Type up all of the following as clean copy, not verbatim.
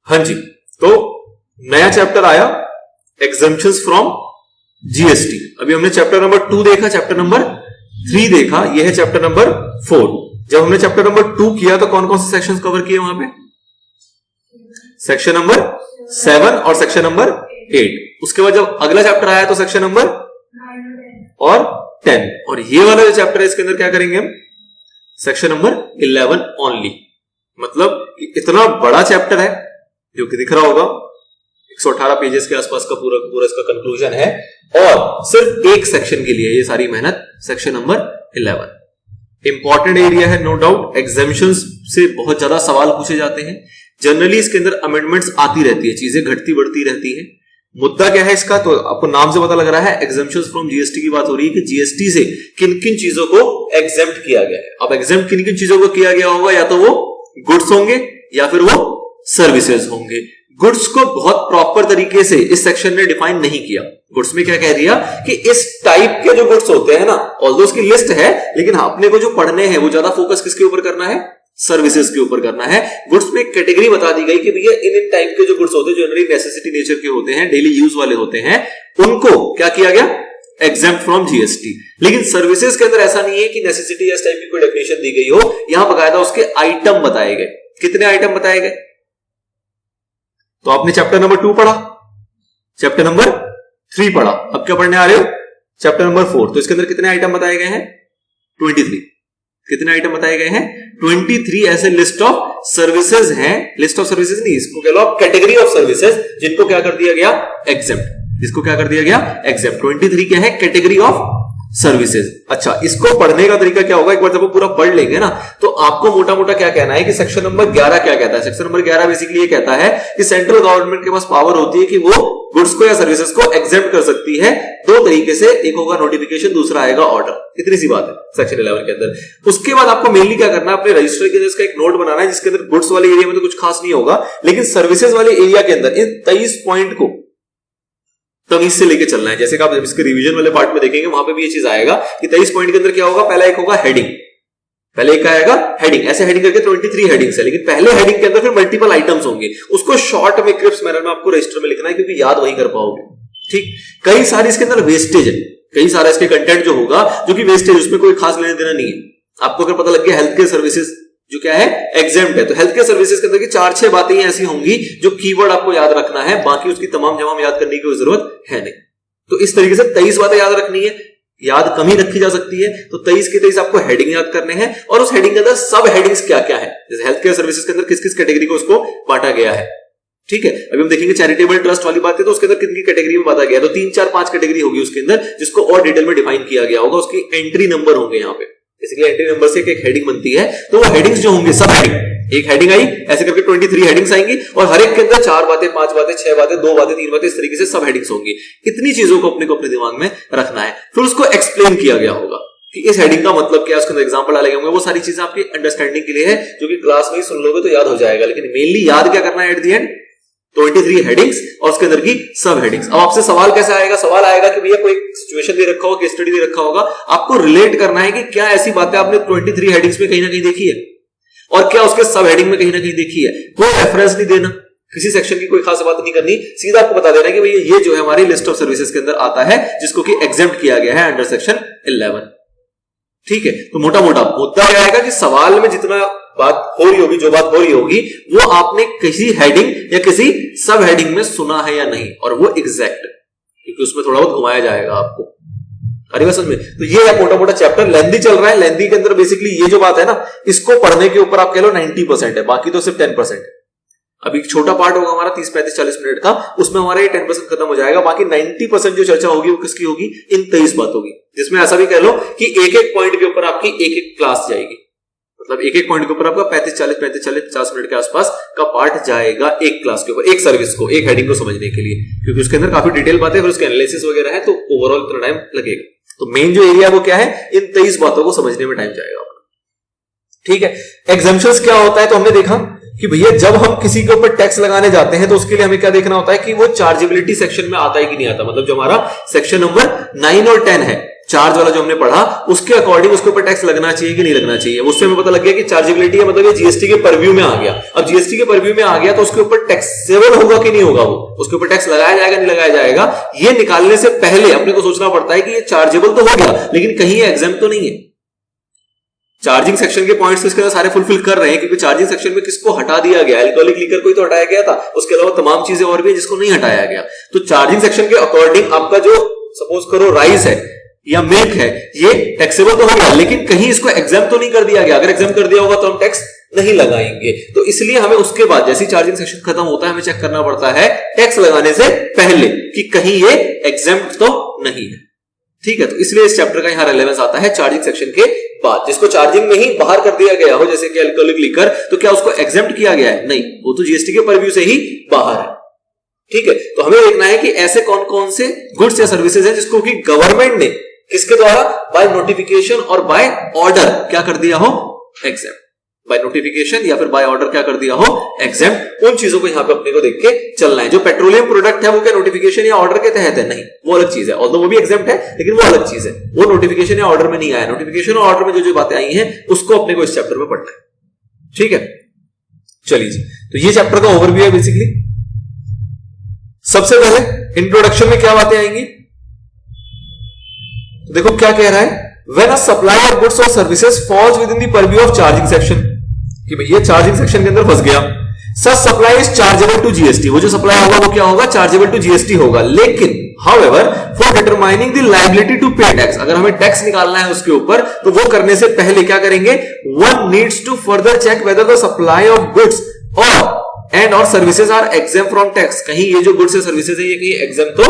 हाँ जी, तो नया चैप्टर आया एग्जम्पशंस फ्रॉम जीएसटी। अभी हमने चैप्टर नंबर 2 देखा, चैप्टर नंबर 3 देखा, यह है चैप्टर नंबर 4। जब हमने चैप्टर नंबर 2 किया तो कौन कौन से सेक्शंस कवर किए वहां पे? सेक्शन नंबर 7 और सेक्शन नंबर 8। उसके बाद जब अगला चैप्टर आया तो सेक्शन नंबर और 10। और ये वाला जो चैप्टर है इसके अंदर क्या करेंगे हम? Section number 11 only. मतलब इतना बड़ा चैप्टर है जो कि दिख रहा होगा, 118 पेजेस के आसपास का पूरा इसका कंक्लूजन है, और सिर्फ एक सेक्शन के लिए ये सारी मेहनत। सेक्शन नंबर 11 इंपॉर्टेंट एरिया है, नो डाउट। एग्जामिनेशंस से बहुत ज्यादा सवाल पूछे जाते हैं। जनरली इसके अंदर अमेंडमेंट्स आती रहती है, चीजें घटती बढ़ती रहती है। मुद्दा क्या है इसका? तो आपको नाम से पता लग रहा है, एग्जम्पशंस फ्रॉम जीएसटी की बात हो रही है कि जीएसटी से किन किन चीजों को एग्जेम्प्ट किया गया है। अब एग्जेम्प्ट किन किन चीजों को किया गया होगा? या तो वो गुड्स होंगे या फिर वो सर्विसेज होंगे। गुड्स को बहुत प्रॉपर तरीके से इस सेक्शन ने डिफाइन नहीं किया। गुड्स में क्या कह दिया कि इस टाइप के जो गुड्स होते हैं ना, ऑल्दो उसकी लिस्ट है, लेकिन अपने को जो पढ़ने हैं वो ज्यादा फोकस किसके ऊपर करना है? सर्विसेज के ऊपर करना है। गुड्स में एक कैटेगरी बता दी गई कि भैया इन टाइप के जो गुड्स होते हैं, जनरली नेसेसिटी नेचर के होते हैं, डेली यूज वाले होते हैं, उनको क्या किया गया? Exempt from GST. लेकिन सर्विसेज के अंदर ऐसा नहीं है कि नेसेसिटी या इस टाइप की कोई डेफिनेशन दी गई हो। यहां बकायदा उसके आइटम बताए गए। कितने आइटम बताए गए? तो आपने चैप्टर नंबर 2 पढ़ा, चैप्टर नंबर 3 पढ़ा, अब क्या पढ़ने आ रहे हो? Chapter number 4। तो इसके अंदर कितने आइटम बताए गए हैं? 23। कितने आइटम बताए गए हैं? 23 ऐसे लिस्ट ऑफ सर्विसेज हैं। लिस्ट ऑफ सर्विसेज नहीं, इसको कह लो आप कैटेगरी ऑफ सर्विसेज, जिनको क्या कर दिया गया? एग्जेम्प्ट। इसको क्या कर दिया गया? एग्जेम्प्ट। 23 क्या है? Category of services. अच्छा, इसको पढ़ने का तरीका क्या होगा? एक बार जब वो पूरा पढ़ लेंगे ना, तो आपको मोटा मोटा क्या कहना है कि सेक्शन नंबर 11 क्या कहता है? सेक्शन नंबर 11 बेसिकली ये कहता है कि सेंट्रल गवर्नमेंट के पास पावर होती है कि वो गुड्स को या सर्विसेज को एग्जेम्प्ट कर सकती है दो तरीके से। एक होगा नोटिफिकेशन, दूसरा आएगा ऑर्डर। इतनी सी बात है सेक्शन 11 के अंदर। उसके बाद आपको मेनली क्या करना है? अपने रजिस्टर के अंदर इसका एक नोट बनाना है, जिसके अंदर गुड्स वाले एरिया में तो कुछ खास नहीं होगा, लेकिन सर्विसेज वाले एरिया के अंदर इन 23 पॉइंट को तमीज से लेके चलना है। जैसे कि आप जब इसके रिवीजन वाले पार्ट में देखेंगे, वहां पे भी ये चीज आएगा कि 23 पॉइंट के अंदर क्या होगा? पहला एक होगा हेडिंग। पहले एक आएगा हेडिंग, ऐसे हेडिंग करके 23 हेडिंग्स है, लेकिन पहले हेडिंग के अंदर फिर मल्टीपल आइटम्स होंगे। उसको शॉर्ट में क्रिप्स मैनर में आपको रजिस्टर में लिखना है, क्योंकि याद वही कर पाओगे। ठीक, कई सारी इसके अंदर वेस्टेज है, कई सारा इसके कंटेंट जो होगा जो कि वेस्टेज, उसमें कोई खास लेने देना नहीं है। आपको अगर पता लग गया हेल्थ केयर सर्विसेज जो क्या है? एग्जेम्प्ट है, तो हेल्थ केयर सर्विसेज के अंदर की 4-6 बातें ऐसी होंगी जो कीवर्ड आपको याद रखना है, बाकी उसकी तमाम याद करने की जरूरत है नहीं। तो इस तरीके से 23 बातें याद रखनी है, याद कम ही रखी जा सकती है। तो 23 के 23 आपको हेडिंग याद करने हैं, और उस हेडिंग के अंदर सब हेडिंग्स क्या क्या है, जैसे हेल्थ केयर सर्विसेज के अंदर किस किस कैटेगरी को उसको बांटा गया है। ठीक है, अभी हम देखेंगे चैरिटेबल ट्रस्ट वाली बात है, तो उसके अंदर कितनी कैटेगरी में बांटा गया, तो 3, 4, 5 कैटेगरी होगी उसके अंदर, जिसको और डिटेल में डिफाइन किया गया होगा। उसकी एंट्री नंबर होंगे यहाँ पे, इसलिए एंट्री नंबर से एक हेडिंग बनती है। तो वो हेडिंग्स जो होंगे, सब हेडिंग, एक हेडिंग आई ऐसे करके 23 हेडिंग्स आएंगी, और हर एक के अंदर 4 बातें, 5 बातें, 6 बातें, 2 बातें, 3 बातें, इस तरीके से सब हेडिंग्स होंगी। इतनी चीजों को अपने को अपने दिमाग में रखना है। फिर उसको एक्सप्लेन किया गया होगा कि इस हेडिंग का मतलब क्या है, उसके अंदर एग्जांपल डाले होंगे। वो सारी चीजें आपकी अंडरस्टैंडिंग के लिए है, जो कि क्लास में ही सुन लोगे तो याद हो जाएगा, लेकिन मेनली याद क्या करना है एट द एंड? 23 हेडिंग्स और उसके अंदर की सब हेडिंग्स। अब आपसे सवाल कैसे आएगा? सवाल आएगा कि भैया कोई सिचुएशन दे रखा होगा, केस स्टडी दे रखा होगा, आपको रिलेट करना है कि क्या ऐसी बातें आपने 23 हेडिंग्स में कहीं ना कहीं देखी है, और क्या उसके सब हेडिंग में कहीं ना कहीं देखी है। कोई रेफरेंस नहीं देना, किसी सेक्शन की कोई खास बात नहीं करनी, सीधा आपको बता देना कि भैया ये जो है हमारी लिस्ट ऑफ सर्विसेज के अंदर आता है, जिसको कि एग्जेम्प्ट किया गया है अंडर सेक्शन 11। ठीक है, तो मोटा मोटा मुद्दा यह आएगा कि सवाल में जितना बात हो रही होगी, जो बात हो रही होगी, वो आपने किसी हेडिंग या किसी सब हेडिंग में सुना है या नहीं, और वो एग्जैक्ट, क्योंकि उसमें थोड़ा बहुत घुमाया जाएगा आपको। अरे बस समझ में। तो ये है मोटा मोटा चैप्टर, लेंथी चल रहा है। लेंथी के अंदर बेसिकली ये जो बात है ना, इसको पढ़ने के ऊपर आप कह लो 90% है, बाकी तो सिर्फ 10% है। अभी एक छोटा पार्ट होगा हमारा 30, 35, 40 मिनट का, उसमें हमारा ये 10% खत्म हो जाएगा। बाकी 90% जो चर्चा होगी वो किसकी होगी? इन 23 बात होगी, जिसमें ऐसा भी कह लो कि एक एक पॉइंट के ऊपर आपकी एक एक क्लास जाएगी। मतलब एक एक पॉइंट के ऊपर आपका 35, 40, 35, 40, 50 मिनट के आसपास का पार्ट जाएगा एक क्लास के ऊपर, एक सर्विस को, एक हेडिंग को समझने के लिए, क्योंकि उसके अंदर काफी डिटेल बातें, फिर उसके एनालिसिस वगैरह है, तो ओवरऑल इतना टाइम लगेगा। तो मेन जो एरिया वो क्या है? इन 23 बातों को समझने में टाइम जाएगा। ठीक है, एग्जम्पशंस क्या होता है? तो हमने देखा कि भैया जब हम किसी के ऊपर टैक्स लगाने जाते हैं तो उसके लिए हमें क्या देखना होता है कि वो चार्जेबिलिटी सेक्शन में आता है कि नहीं आता। मतलब जो हमारा सेक्शन नंबर 9 और 10 है, चार्ज वाला जो हमने पढ़ा उसके अकॉर्डिंग उसके ऊपर टैक्स लगना चाहिए कि नहीं लगना चाहिए। उससे हमें पता लग गया कि चार्जेबिलिटी है मतलब ये जीएसटी के परव्यू में आ गया। अब जीएसटी के परव्यू में आ गया तो उसके ऊपर टैक्सेबल होगा कि नहीं होगा, वो उसके ऊपर टैक्स लगाया जाएगा नहीं लगाया जाएगा, ये निकालने से पहले अपने को सोचना पड़ता है कि ये चार्जेबल तो हो गया लेकिन कहीं ये एग्जाम तो नहीं है। चार्जिंग सेक्शन के पॉइंट्स इसके अंदर सारे फुलफिल कर रहे हैं क्योंकि चार्जिंग सेक्शन में किसको हटा दिया गया, अल्कोहलिक लीकर को ही तो हटाया गया था, उसके अलावा तमाम चीजें और भी हैं जिसको नहीं हटाया गया। तो चार्जिंग सेक्शन के अकॉर्डिंग आपका जो सपोज करो राइस है या मिल्क है ये टैक्सेबल तो होगा लेकिन कहीं इसको एग्जाम तो नहीं कर दिया गया। अगर एग्जाम कर दिया होगा तो हम टैक्स नहीं लगाएंगे। तो इसलिए हमें उसके बाद जैसे चार्जिंग सेक्शन खत्म होता है हमें चेक करना पड़ता है टैक्स लगाने से पहले कि कहीं ये एग्जाम्प्ट तो नहीं है। ठीक है, तो इसलिए इस चैप्टर का यहां रेलेवेंस आता है चार्जिंग सेक्शन के बाद। जिसको चार्जिंग में ही बाहर कर दिया गया हो जैसे कि अल्कोहलिक लीकर, तो क्या उसको एग्जाम्प्ट किया गया है? नहीं, वो तो जीएसटी के परव्यू से ही बाहर है। ठीक है, तो हमें देखना है कि ऐसे कौन कौन से गुड्स या सर्विसेज हैं जिसको कि गवर्नमेंट ने किसके द्वारा बाय नोटिफिकेशन और बाय ऑर्डर क्या कर दिया हो? एग्जाम्प्ट। बाय नोटिफिकेशन या फिर बाय ऑर्डर क्या कर दिया हो? एग्जाम्प्ट। उन चीजों को यहां पे अपने को देख के चलना है। जो पेट्रोलियम प्रोडक्ट है वो क्या नोटिफिकेशन या ऑर्डर के तहत है? नहीं, वो अलग चीज है। ऑल्दो वो भी एग्जाम्प्ट है लेकिन वो अलग चीज है, वो नोटिफिकेशन या ऑर्डर में नहीं आया। नोटिफिकेशन और ऑर्डर में जो जो बातें आई हैं उसको अपने को इस चैप्टर में पढ़ना है। ठीक है, चलिए जी, तो ये चैप्टर का ओवरव्यू है बेसिकली। सबसे पहले इंट्रोडक्शन में क्या बातें आएंगी, देखो क्या कह रहा है, when a supply of goods और services falls within the purview of charging section, कि भैया चार्जिंग सेक्शन के अंदर फंस गया, such supply is chargeable to GST, वो जो सप्लाई होगा वो क्या होगा? चार्जेबल टू जीएसटी होगा। लेकिन however for determining the liability to pay tax, अगर हमें टैक्स निकालना है उसके ऊपर तो वो करने से पहले क्या करेंगे? One needs to further check whether the supply of goods और services are exempt from tax, कहीं ये जो गुड्स या सर्विसेज है ये कहीं एग्जाम तो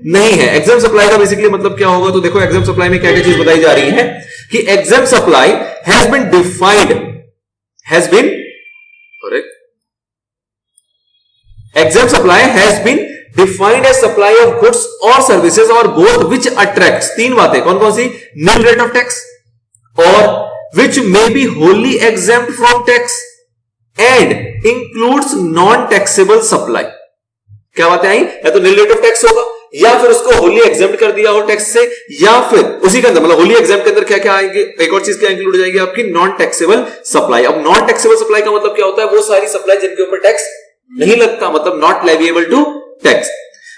नहीं है। एग्जाम सप्लाई का बेसिकली मतलब क्या होगा? तो देखो एग्जाम सप्लाई में क्या क्या चीज बताई जा रही है कि exempt supply has been defined, exempt supply has been defined as supply of goods और सर्विसेज और बोथ विच अट्रैक्ट्स, तीन बातें कौन कौन सी? नील रेट ऑफ टैक्स और which may be wholly exempt from tax and includes non taxable supply. क्या बातें आई? या तो नील रेट ऑफ टैक्स होगा या फिर उसको होली एग्जाम्प्ट कर दिया हो टैक्स से, या फिर उसी के अंदर मतलब होली एग्जाम्प्ट के अंदर क्या क्या आएंगे? एक और चीज क्या इंक्लूड हो जाएगी आपकी? Non taxable supply. अब नॉन टैक्सेबल सप्लाई का मतलब क्या होता है? वो सारी सप्लाई जिनके ऊपर टैक्स नहीं लगता, मतलब नॉट लेविएबल टू टैक्स।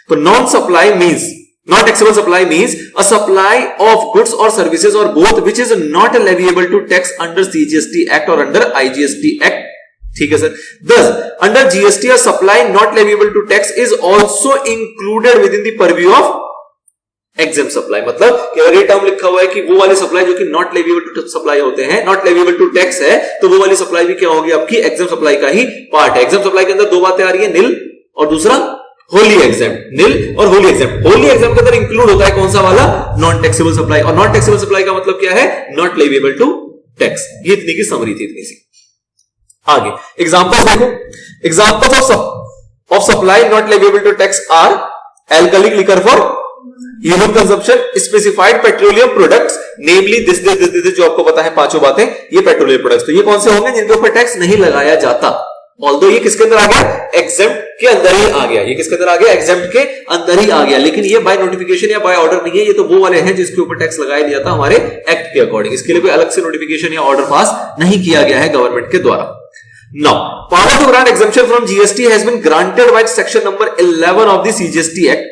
तो non supply means, non taxable supply means a supply of goods और सर्विसेज और both which is not leviable to tax under CGST act और अंडर आईजीएसटी एक्ट। ठीक है sir. Thus, under GST, a supply not leviable to tax is also included within the purview of exempt supply। मतलब कि अगर ये term लिखा हुआ है कि वो वाली सप्लाई जो कि नॉट लेविएबल टू सप्लाई होते हैं, नॉट लेविएबल टू टैक्स है, तो वो वाली सप्लाई भी क्या होगी? आपकी एग्जाम सप्लाई का ही पार्ट है। एग्जाम सप्लाई के अंदर दो बातें आ रही है, निल और दूसरा होली एग्जाम्प्ट। निल और होली एग्जाम्प्ट। होली एग्जाम्प्ट के अंदर इंक्लूड होता है कौन सा वाला? Non taxable supply. और नॉन टैक्सेबल सप्लाई का मतलब क्या है? Not leviable to tax. ये इतनी की समरी थी, इतनी सी। आगे एग्जांपल्स देखो, examples of supply not leviable to tax are alcoholic liquor for human consumption, specified petroleum products namely this जो आपको पता है पांचों बातें, ये पेट्रोलियम प्रोडक्ट्स। तो ये कौन से होंगे? जिनके ऊपर टैक्स नहीं लगाया जाता। ऑल्दो ये किसके अंदर आ गया? एग्जाम्प्ट के अंदर ही आ गया। ये किसके अंदर आ गया? एग्जाम्प्ट के अंदर ही आ गया। लेकिन ये बाय नोटिफिकेशन या बाय ऑर्डर नहीं है, ये तो वो वाले हैं जिसके ऊपर टैक्स लगाया दिया था हमारे एक्ट के अकॉर्डिंग। इसके लिए कोई अलग से नोटिफिकेशन या ऑर्डर पास नहीं किया गया है गवर्नमेंट के द्वारा। Now, power to grant exemption from GST has been granted by section number 11 of the CGST Act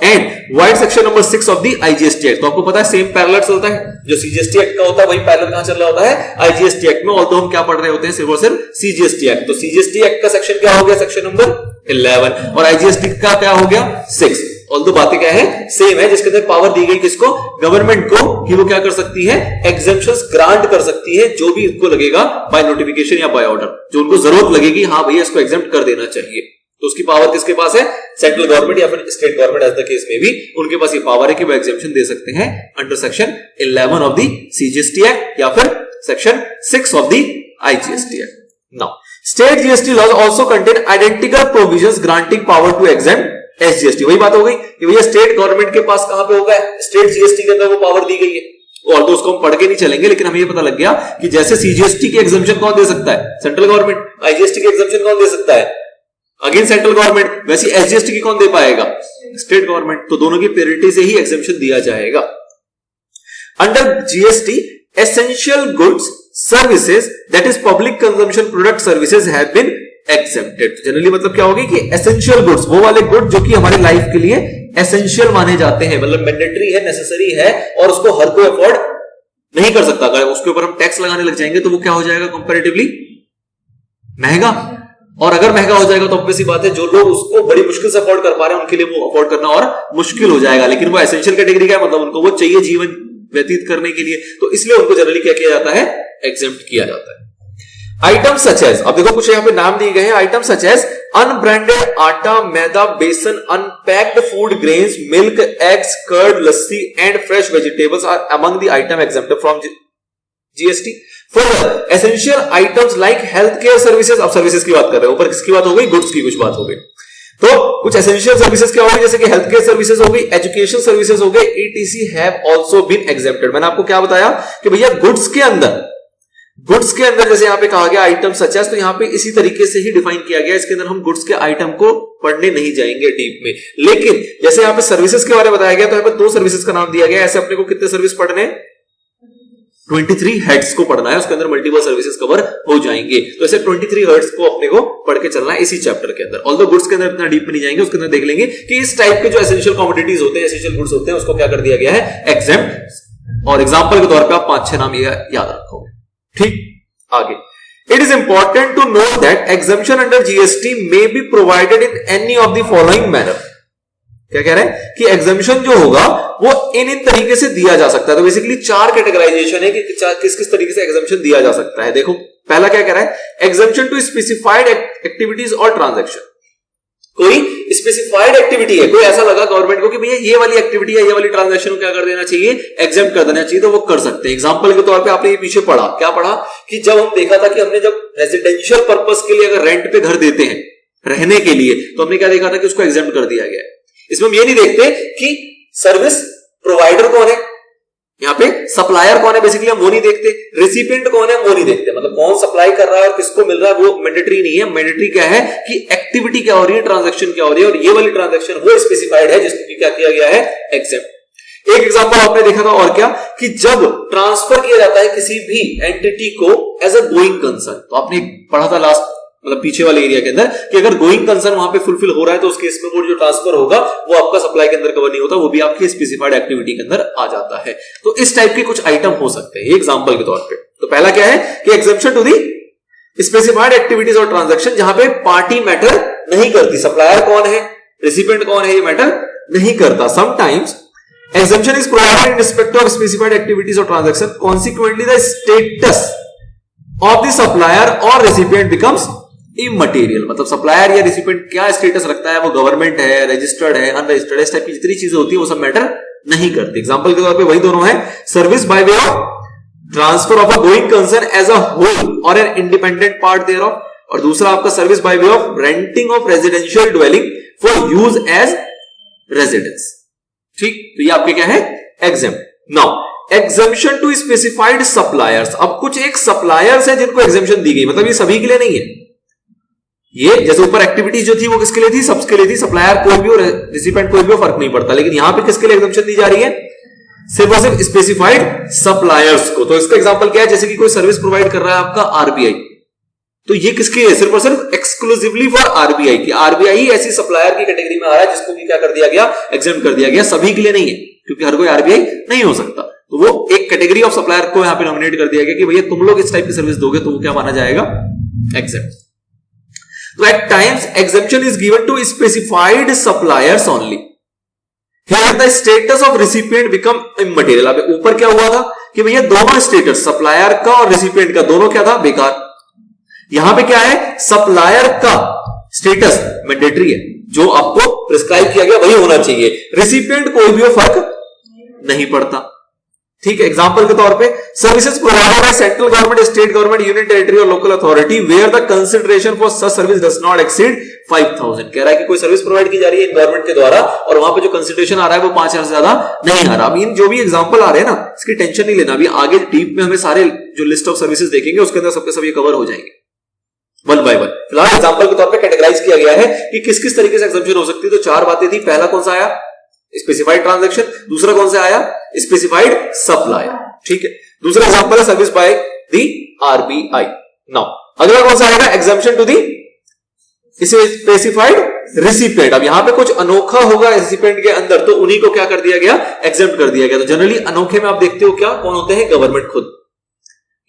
and by section number 6 of the IGST Act। तो आपको पता है सेम पैरेलल चलता है, जो CGST Act का होता है वही पैरेलल कहां चल रहा होता है? IGST Act में। ऑल्दो हम क्या पढ़ रहे होते हैं? सिर्फ और सिर्फ CGST Act। तो CGST Act का सेक्शन क्या हो गया? Section number 11। और IGST का क्या हो गया? 6। ऑल्दो बातें क्या है? सेम है, जिसके अंदर पावर दी गई किसको? गवर्नमेंट को, कि वो क्या कर सकती है? एग्जेम्पशंस ग्रांट कर सकती है, जो भी इनको लगेगा बाय नोटिफिकेशन या बाय ऑर्डर, जो उनको जरूरत लगेगी, हाँ भैया इसको एग्जेम्प्ट कर देना चाहिए। तो उसकी पावर किसके पास है? सेंट्रल गवर्नमेंट या फिर state government, as the case में भी उनके पास ये पावर है कि वो एग्जेम्पशन दे सकते हैं under section 11 of the CGST act या फिर section 6 of the IGST act. Now state GST laws also contain identical provisions granting power to exempt SGST. वही बात हो गई कि भैया स्टेट गवर्नमेंट के पास कहां पे होगा? स्टेट जीएसटी के अंदर वो पावर दी गई है। और तो उसको हम पढ़ के नहीं चलेंगे, लेकिन हमें ये पता लग गया कि जैसे सीजीएसटी की एग्जम्पशन कौन दे सकता है? Central government. आईजीएसटी की एग्जम्पशन कौन दे सकता है? Again central government. वैसे एसजीएसटी की कौन दे पाएगा? State government. तो दोनों की पेरिटी से ही एग्जम्पशन दिया जाएगा। Under GST essential goods services that is public consumption product services have been excepted. Generally मतलब क्या होगी कि एसेंशियल गुड्स, वो वाले गुड जो कि हमारे लाइफ के लिए एसेंशियल माने जाते हैं, मतलब मैंडेटरी है, नेसेसरी है और उसको हर कोई अफोर्ड नहीं कर सकता। अगर उसके ऊपर हम टैक्स लगाने लग जाएंगे तो वो क्या हो जाएगा, कंपैरेटिवली महंगा। और अगर महंगा हो जाएगा तो ऑब्वियस सी बात है जो लोग उसको बड़ी मुश्किल से अफोर्ड कर पा रहे हैं उनके लिए वो अफोर्ड करना और मुश्किल हो जाएगा। लेकिन वो एसेंशियल कैटेगरी का है, मतलब उनको वो चाहिए जीवन व्यतीत करने के लिए, तो इसलिए उनको जनरली क्या किया जाता है, एग्जेम्प्ट किया जाता है। आइटम सच एज, अब देखो कुछ यहां पे नाम दिए गए हैं, item such as unbranded atta, maida, besan, unpacked food grains, milk, eggs, curd, lassi and fresh vegetables are among the item exempted from GST. Further essential items like health care services, अब सर्विसेज की बात कर रहे हैं, ऊपर किसकी बात हो गई, गुड्स की कुछ बात हो गई। तो कुछ एसेंशियल सर्विसेज क्या होगी, जैसे कि हेल्थ केयर सर्विसेज हो गई, एजुकेशन सर्विसेज हो गए, ETC have also been exempted. मैंने आपको क्या बताया कि भैया गुड्स के अंदर जैसे यहां पे कहा गया आइटम सच एज, तो यहां पे इसी तरीके से ही डिफाइन किया गया, इसके अंदर हम गुड्स के आइटम को पढ़ने नहीं जाएंगे डीप में। लेकिन जैसे यहां पे सर्विसेज के बारे में बताया गया तो यहां पे 2 सर्विसेज का नाम दिया गया, ऐसे अपने को कितने सर्विस पढ़ने, 23 हेड्स को पढ़ना है, उसके अंदर मल्टीपल सर्विसेज कवर हो जाएंगे। तो ऐसे 23 हेड्स को अपने को पढ़ के चलना है इसी चैप्टर के अंदर। ऑल्दो गुड्स के अंदर इतना डीप में नहीं जाएंगे, उसके अंदर देख लेंगे कि इस टाइप के जो एसेंशियल कमोडिटीज होते हैं, एसेंशियल गुड्स होते हैं, उसको क्या कर दिया गया है, एग्जेम्प्ट। और एग्जांपल के तौर पे आप 5-6 नाम याद रखोगे। ठीक, आगे it is important to know that exemption under GST may be provided in any of the following manner. क्या कह रहे हैं कि एग्जम्पशन जो होगा वो इन तरीके से दिया जा सकता है। तो बेसिकली 4 कैटेगराइजेशन है कि किस किस तरीके से एग्जम्पशन दिया जा सकता है। देखो पहला क्या कह रहा है, एग्जम्पशन टू स्पेसिफाइड एक्टिविटीज और ट्रांजैक्शन। कोई स्पेसिफाइड एक्टिविटी है, कोई ऐसा लगा गवर्नमेंट को कि भैया ये वाली एक्टिविटी है, ये वाली ट्रांजैक्शन को क्या कर देना चाहिए, एग्जेम्प्ट कर देना चाहिए, तो वो कर सकते हैं। एग्जांपल के तौर पे आपने ये पीछे पढ़ा, क्या पढ़ा कि जब हम देखा था कि हमने जब रेजिडेंशियल पर्पस के लिए अगर रेंट पे घर देते हैं रहने के लिए, तो हमने क्या देखा था कि उसको एग्जेम्प्ट कर दिया गया है। इसमें हम ये नहीं देखते कि सर्विस प्रोवाइडर कौन है, यहाँ पे सप्लायर कौन है, बेसिकली हम वो नहीं देखते। रेसिपिएंट कौन है वो नहीं देखते, मतलब कौन सप्लाई कर रहा है और किसको मिल रहा है वो मैंडेटरी नहीं है। मैंडेटरी क्या है कि एक्टिविटी क्या हो रही है, ट्रांजैक्शन क्या हो रही है, और ये वाली ट्रांजैक्शन वो स्पेसिफाइड है जिसको क्या किया गया है, एग्जेम्प्ट। एक एग्जांपल आपने देखा था और क्या कि जब ट्रांसफर किया जाता है किसी भी एंटिटी को एज अ गोइंग कंसर्न, तो आपने पढ़ा था लास्ट मतलब पीछे वाले एरिया के अंदर कि अगर गोइंग कंसर्न वहां पे फुलफिल हो रहा है तो उस केस में वो जो ट्रांसफर होगा वो आपका सप्लाई के अंदर कवर नहीं होता, वो भी आपकी स्पेसिफाइड एक्टिविटी के अंदर आ जाता है। तो इस टाइप के कुछ आइटम हो सकते हैं एग्जांपल के तौर पे। तो पहला क्या है कि exemption to the specified activities और ट्रांजैक्शन, जहां पे पार्टी मैटर नहीं करती, सप्लायर कौन है, रेसिपिएंट कौन है, ये मैटर नहीं करता। Sometimes exemption is provided in respect of specified activities or transaction, consequently the status of the supplier or recipient becomes immaterial। मतलब सप्लायर या रेसिपिएंट क्या स्टेटस रखता है, वो गवर्नमेंट है, रजिस्टर्ड है, अनरजिस्टर्ड है, इस टाइप की जितनी चीजें होती है वो सब मैटर नहीं करती। एग्जांपल के तौर पे वही दोनों है, service by way of transfer of a going concern as a whole और an independent part thereof, और दूसरा आपका service by way of renting of residential dwelling for use as residence. ठीक, तो ये आपके क्या है, exempt. Now exemption to specified suppliers, अब कुछ एक सप्लायर्स है जिनको एग्जेम्पशन दी गई, मतलब ये सभी के लिए नहीं है। ये जैसे ऊपर एक्टिविटीज जो थी वो किसके लिए थी, सबके लिए थी, सप्लायर कोई भी और रेसिपिएंट कोई भी फर्क नहीं पड़ता। लेकिन यहां पे किसके लिए एग्जेम्पशन दी जा रही है, सिर्फ और सिर्फ स्पेसिफाइड सप्लायर्स को। तो इसका एग्जांपल क्या है, जैसे कि कोई सर्विस प्रोवाइड कर रहा है आपका आरबीआई, तो ये किसके है, सिर्फ और सिर्फ एक्सक्लूसिवली फॉर आरबीआई की। आरबीआई ही ऐसी सप्लायर की कैटेगरी में आ रहा है जिसको भी क्या कर दिया गया, एग्जेम्प्ट कर दिया गया, सभी के लिए नहीं है, क्योंकि हर कोई आरबीआई नहीं हो सकता। तो वो एक कैटेगरी ऑफ सप्लायर को यहां पे नॉमिनेट कर दिया गया कि भैया तुम लोग इस टाइप की सर्विस दोगे तो वो क्या माना जाएगा, एग्जेम्प्ट। तो at times exemption is given to specified suppliers only. Here the status of recipient become immaterial। अब ऊपर क्या हुआ था कि भैया दोनों स्टेटस, सप्लायर का और रेसिपिएंट का, दोनों क्या था, बेकार। यहां पे क्या है, सप्लायर का स्टेटस मैंडेटरी है, जो आपको प्रिस्क्राइब किया गया वही होना चाहिए, रेसिपिएंट कोई भी फर्क नहीं पड़ता। ठीक है, एग्जांपल के तौर पे services provided by central government, state government, union territory और local authority where the consideration for such service does not exceed 5000। कह रहा है कि कोई सर्विस प्रोवाइड की जा रही है गवर्नमेंट के द्वारा और वहां पे जो कंसिडरेशन आ रहा है वो 5000 से ज्यादा नहीं आ रहा। अब इन जो भी एग्जांपल आ रहे हैं ना, इसकी टेंशन नहीं लेना, अभी आगे डीप में हमें सारे जो लिस्ट ऑफ सर्विसेज देखेंगे उसके अंदर सबके सब ये कवर हो जाएंगे वन बाय वन। फिलहाल एग्जांपल के तौर पे कैटेगराइज किया गया है कि किस किस तरीके से एग्जम्पशन हो सकती है। तो 4 बातें थी, पहला कौन सा आया, स्पेसिफाइड ट्रांजैक्शन। दूसरा कौन सा आया? Specified supply. ठीक है, दूसरा एग्जांपल है service by the RBI. Now अगला कौन सा आएगा? Exemption to the specified recipient. अब यहां पे कुछ अनोखा होगा रिसिपिएंट के अंदर, तो उन्हीं को क्या कर दिया गया? एग्जेम्प्ट कर दिया गया। तो जनरली अनोखे में आप देखते हो क्या कौन होते हैं? गवर्नमेंट खुद।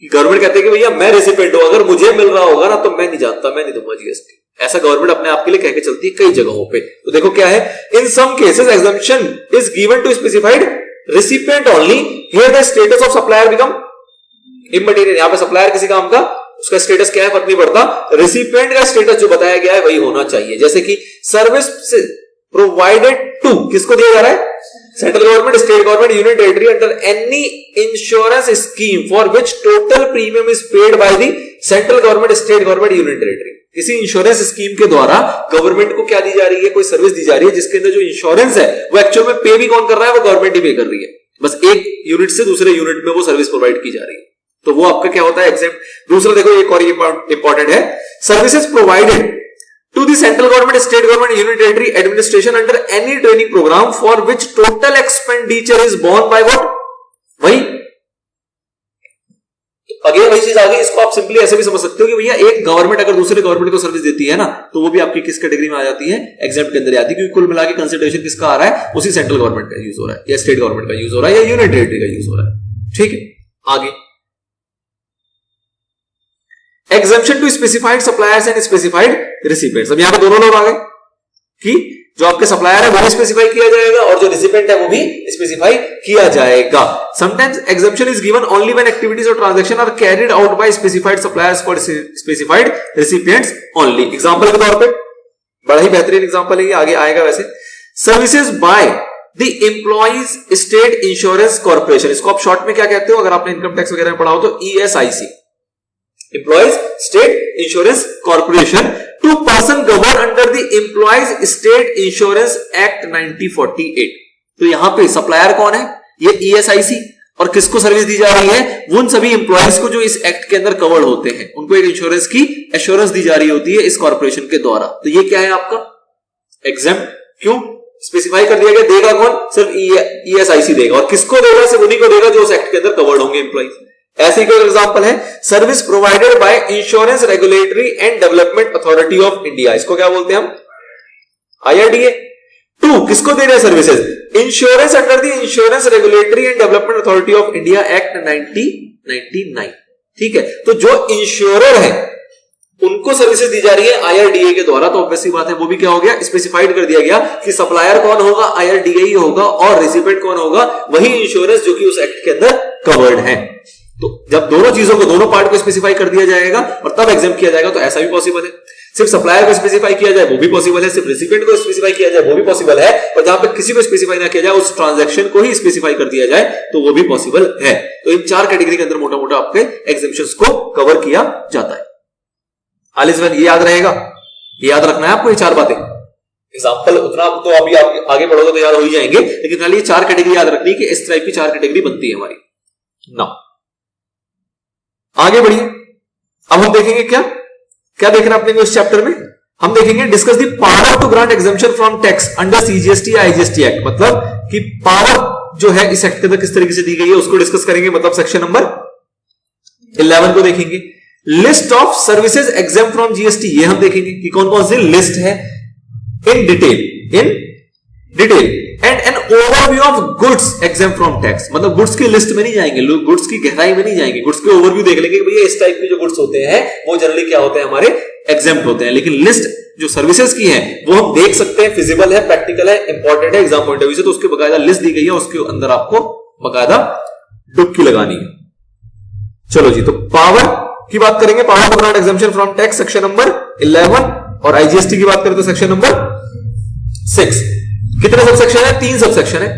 गवर्नमेंट कहते हैं कि भैया मैं रेसिपिएंट हूं, अगर मुझे मिल रहा होगा ना तो मैं नहीं जानता, मैं नहीं दूंगा जीएसटी। ऐसा गवर्नमेंट अपने आप के लिए कह के चलती है कई जगहों पे। तो देखो क्या है, in some cases exemption is given to specified recipient only, here the status of supplier become immaterial. यहां पे सप्लायर किसी काम का, उसका स्टेटस क्या है फर्क नहीं पड़ता, रेसिपिएंट का स्टेटस जो बताया गया है वही होना चाहिए। जैसे कि सर्विस प्रोवाइडेड टू, किसको दिया जा रहा है? Central government, state government, union territory under any insurance scheme for which total premium is paid by the central government, state government, union territory. किसी इंश्योरेंस स्कीम के द्वारा गवर्नमेंट को क्या दी जा रही है? कोई सर्विस दी जा रही है जिसके अंदर जो इंश्योरेंस है वो एक्चुअल में पे भी कौन कर रहा है? वो गवर्नमेंट ही पे कर रही है, बस एक यूनिट से दूसरे यूनिट में वो सर्विस प्रोवाइड की जा रही है। तो वो आपका क्या होता है? एग्जेम्प्ट। दूसरा देखो एक और इंपॉर्टेंट है, services provided to the central government, state government, union territory administration under any training programme for which total expenditure is borne by what? वही अगेन वही चीज आ गई। इसको आप सिंपली ऐसे भी समझ सकते हो कि भैया एक गवर्नमेंट अगर दूसरे गवर्नमेंट को सर्विस देती है ना, तो वो भी आपकी किस कैटेगरी में आ जाती है? एग्जेम्प्ट के अंदर आती है, क्योंकि कुल मिला के कंसिडरेशन किसका आ रहा है? उसी सेंट्रल गवर्नमेंट का यूज हो रहा है, या स्टेट गवर्नमेंट का यूज हो रहा है, या यूनियन टेरिटरी का यूज हो रहा है। ठीक है, आगे exemption to specified suppliers and specified recipients. अब यहां पे दोनों लोग आ गए कि जो आपके सप्लायर है वो भी स्पेसिफाई किया जाएगा और जो रिसिपिएंट है वो भी स्पेसिफाई किया जाएगा। Sometimes exemption is given only when activities और transaction are carried out by specified suppliers for specified recipients only. Example के तौर पे बड़ा ही बेहतरीन एग्जांपल है, ये आगे आएगा वैसे। Services by the employees state insurance corporation, इसको आप शॉर्ट में क्या कहते हो? अगर आपने इनकम टैक्स वगैरह में पढ़ा हो तो ESIC, employees state insurance corporation, to person govern under the employees state insurance act 1948। तो यहां पे सप्लायर कौन है? ये ESIC। और किसको सर्विस दी जा रही है? उन सभी एम्प्लॉइज को जो इस एक्ट के अंदर कवर्ड होते हैं, उनको एक इंश्योरेंस की एश्योरेंस दी जा रही होती है इस कॉर्पोरेशन के द्वारा। तो ये क्या है आपका? एग्जेम्प्ट। क्यों स्पेसिफाई कर दिया गया? देगा कौन? सिर्फ ESIC देगा। और किसको देगा? सिर्फ उन्हीं को देगा जो उस एक्ट के अंदर कवर्ड होंगे एम्प्लॉइज। ऐसे ही कोई एग्जांपल है, service provided by insurance regulatory and development authority of India, इसको क्या बोलते हैं हम? IRDA। टू किसको दे रहे हैं services? Insurance under the insurance regulatory and development authority of India act 1999। ठीक है, तो जो इंश्योरर है उनको सर्विसेज दी जा रही है IRDA के द्वारा। तो ऑब्वियसली बात है वो भी क्या हो गया? स्पेसिफाइड कर दिया गया कि सप्लायर कौन होगा? IRDA ही होगा, और रेसिपिएंट कौन होगा? वही इंश्योरेंस जो कि उस एक्ट के अंदर कवर्ड है। तो जब दोनों चीजों को, दोनों पार्ट को स्पेसिफाई कर दिया जाएगा और तब एग्जाम किया जाएगा, तो ऐसा भी पॉसिबल है। सिर्फ सप्लायर को स्पेसिफाई किया जाए वो भी पॉसिबल है, सिर्फ रेसिपिएंट को स्पेसिफाई किया जाए वो भी पॉसिबल है, और जहां पर किसी को स्पेसिफाई ना किया जाए, उस ट्रांजैक्शन को ही स्पेसिफाई कर दिया जाए, तो वो भी पॉसिबल है। तो इन चार कैटेगरी के अंदर मोटा मोटा आपके एग्जेम्पशंस को कवर किया जाता है। आलिस ये याद रहेगा, ये याद रखना है आपको, ये चार बातें। एग्जाम्पल उतना तो अभी आप आगे पढ़ोगे तो याद हो ही जाएंगे, लेकिन फिलहाल ये चार कैटेगरी याद रखनी कि इस टाइप की चार कैटेगरी बनती है हमारी। ना आगे बढ़िए, अब हम देखेंगे क्या क्या देख रहे हैं अपने इस चैप्टर में? हम देखेंगे discuss the power to grant exemption from tax under CGST या IGST एक्ट। मतलब कि पावर जो है इस एक्ट के अंदर किस तरीके से दी गई है उसको डिस्कस करेंगे। मतलब सेक्शन नंबर 11 को देखेंगे। List of services exam from GST, ये हम देखेंगे कि कौन कौन सी लिस्ट है in detail and an overview of goods exam from tax. मतलब गुड्स की लिस्ट में नहीं जाएंगे, लोग गुड्स की गहराई में नहीं जाएंगे, गुड्स के ओवरव्यू देख लेंगे कि भैया इस टाइप के जो गुड्स होते हैं वो जनरली क्या होते हैं, हमारे एग्जाम्प्ट होते हैं। लेकिन लिस्ट जो सर्विसेज की है वो हम देख सकते हैं, फिजिबल है, प्रैक्टिकल है, इंपॉर्टेंट है एग्जाम पॉइंट ऑफ व्यू से, तो उसकी बकायदा लिस्ट दी गई है, उसके अंदर आपको बकायदा डुबकी लगानी है। चलो जी, तो पावर की बात करेंगे, power to grant exemption from tax section number 11, और IGST की बात करें तो सेक्शन नंबर 6। कितने सब सेक्शन है? 3 सब सेक्शन है।